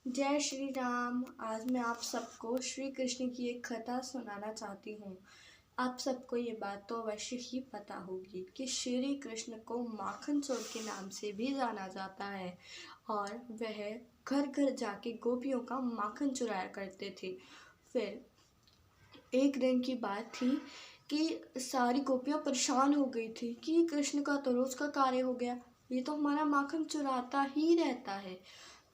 जय श्री राम। आज मैं आप सबको श्री कृष्ण की एक कथा सुनाना चाहती हूँ। आप सबको ये बात तो अवश्य ही पता होगी कि श्री कृष्ण को माखन चोर के नाम से भी जाना जाता है और वह घर घर जाके गोपियों का माखन चुराया करते थे। फिर एक दिन की बात थी कि सारी गोपियाँ परेशान हो गई थी कि कृष्ण का तो रोज का कार्य हो गया, ये तो हमारा माखन चुराता ही रहता है।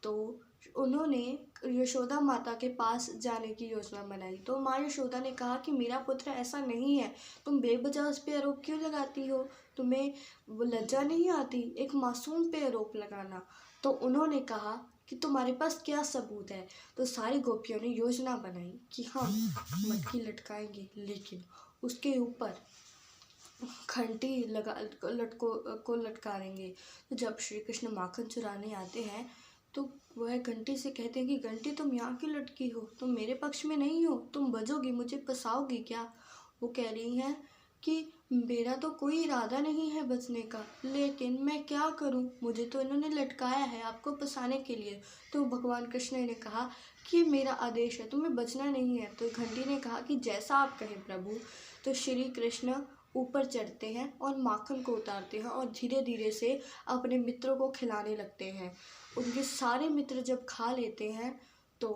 तो उन्होंने यशोदा माता के पास जाने की योजना बनाई। तो माँ यशोदा ने कहा कि मेरा पुत्र ऐसा नहीं है, तुम बेवजह उस पे आरोप क्यों लगाती हो, तुम्हें वो लज्जा नहीं आती एक मासूम पे आरोप लगाना। तो उन्होंने कहा कि तुम्हारे पास क्या सबूत है। तो सारी गोपियों ने योजना बनाई कि हम मटकी लटकाएंगे, लेकिन उसके ऊपर घंटी लगा को लटका देंगे। तो जब श्री कृष्ण माखन चुराने आते हैं तो वह घंटी से कहते हैं कि घंटी तुम यहाँ क्यों लटकी हो, तुम मेरे पक्ष में नहीं हो, तुम बजोगी, मुझे फंसाओगी क्या। वो कह रही हैं कि मेरा तो कोई इरादा नहीं है बचने का, लेकिन मैं क्या करूं, मुझे तो इन्होंने लटकाया है आपको फंसाने के लिए। तो भगवान कृष्ण ने कहा कि मेरा आदेश है, तुम्हें बचना नहीं है। तो घंटी ने कहा कि जैसा आप कहें प्रभु। तो श्री कृष्ण ऊपर चढ़ते हैं और माखन को उतारते हैं और धीरे धीरे से अपने मित्रों को खिलाने लगते हैं। उनके सारे मित्र जब खा लेते हैं तो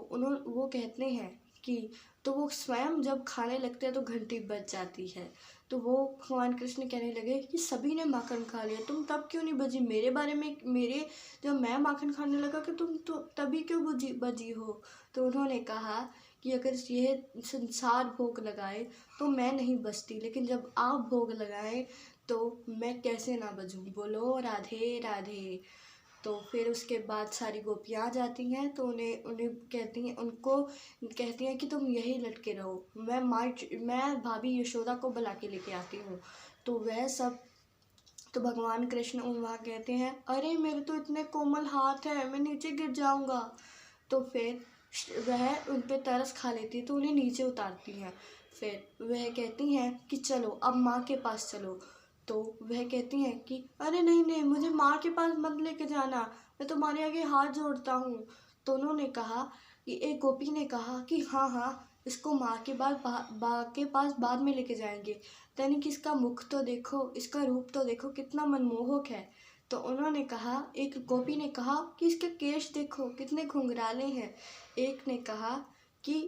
वो कहते हैं कि तो वो स्वयं जब खाने लगते हैं तो घंटी बज जाती है। तो वो भगवान कृष्ण कहने लगे कि सभी ने माखन खा लिया, तुम तब क्यों नहीं बजी, मेरे बारे में मेरे जब मैं माखन खाने लगा कि तुम तो तभी क्यों बजी हो। तो उन्होंने कहा कि अगर ये संसार भोग लगाए तो मैं नहीं बचती, लेकिन जब आप भोग लगाएं तो मैं कैसे ना बजूं, बोलो राधे राधे। तो फिर उसके बाद सारी गोपियाँ आ जाती हैं तो उन्हें उन्हें कहती हैं उनको कहती हैं कि तुम यही लटके रहो, मैं भाभी यशोदा को बुला के लेके आती हूँ। तो वह सब तो भगवान कृष्ण वहाँ कहते हैं अरे मेरे तो इतने कोमल हाथ है, मैं नीचे गिर जाऊँगा। तो फिर वह उन पर तरस खा लेती है तो उन्हें नीचे उतारती हैं। फिर वह कहती हैं कि चलो अब माँ के पास चलो। तो वह कहती हैं कि अरे नहीं नहीं, मुझे माँ के पास मत लेके जाना, मैं तुम्हारे आगे हाथ जोड़ता हूँ। तो उन्होंने कहा कि एक गोपी ने कहा कि हाँ हाँ, इसको माँ के पास बाद में लेके जाएंगे, तनिक इसका मुख तो देखो, इसका रूप तो देखो कितना मनमोहक है। तो उन्होंने कहा, एक गोपी ने कहा कि इसके केश देखो कितने घुंघराले हैं। एक ने कहा कि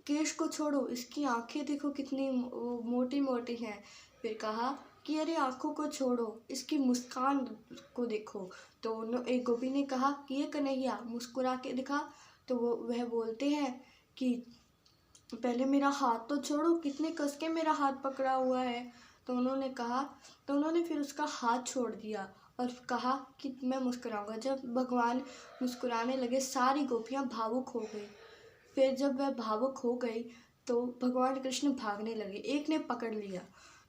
केश को छोड़ो, इसकी आंखें देखो कितनी मोटी मोटी हैं। फिर कहा कि अरे आंखों को छोड़ो, इसकी मुस्कान को देखो। तो एक गोपी ने कहा कि ये कन्हैया मुस्कुरा के दिखा। तो वह बोलते हैं कि पहले मेरा हाथ तो छोड़ो, कितने कस के मेरा हाथ पकड़ा हुआ है। तो उन्होंने कहा, तो उन्होंने फिर उसका हाथ छोड़ दिया और कहा कि मैं मुस्कुराऊंगा। जब भगवान मुस्कुराने लगे सारी गोपियाँ भावुक हो गई। फिर जब वह भावुक हो गई तो भगवान कृष्ण भागने लगे, एक ने पकड़ लिया।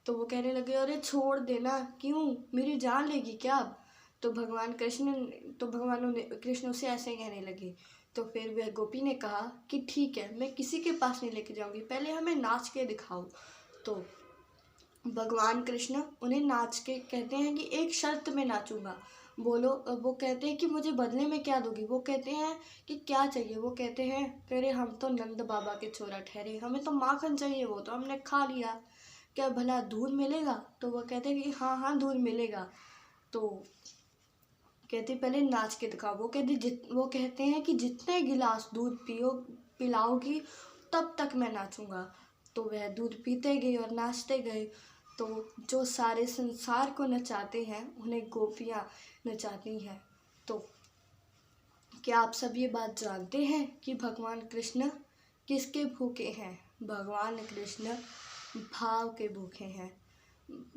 तो वो कहने लगे अरे छोड़ देना, क्यों, मेरी जान लेगी क्या अब। तो भगवान कृष्ण उसे ऐसे ही कहने लगे। तो फिर वह गोपी ने कहा कि ठीक है, मैं किसी के पास नहीं लेके जाऊंगी, पहले हमें नाच के दिखाओ। तो भगवान कृष्ण उन्हें नाच के कहते हैं कि एक शर्त में नाचूंगा, बोलो। वो कहते हैं कि मुझे बदले में क्या दोगी। वो कहते हैं कि क्या चाहिए। वो कहते हैं अरे हम तो नंद बाबा के छोरा ठहरे, हमें तो माखन चाहिए, वो तो हमने खा लिया, क्या भला दूध मिलेगा। तो वो कहते हैं कि हाँ हाँ दूध मिलेगा। तो कहते पहले नाच के दिखाओ। वो कहते हैं कि जितने गिलास दूध पिलाओगी तब तक मैं नाचूंगा। तो वह दूध पीते गए और नाचते गए। तो जो सारे संसार को नचाते हैं उन्हें गोपियाँ नचाती हैं। तो क्या आप सब ये बात जानते हैं कि भगवान कृष्ण किसके भूखे हैं। भगवान कृष्ण भाव के भूखे हैं,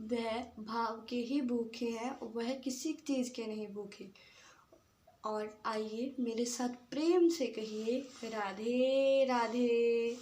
वह भाव के ही भूखे हैं, वह किसी चीज़ के नहीं भूखे। और आइए मेरे साथ प्रेम से कहिए राधे राधे।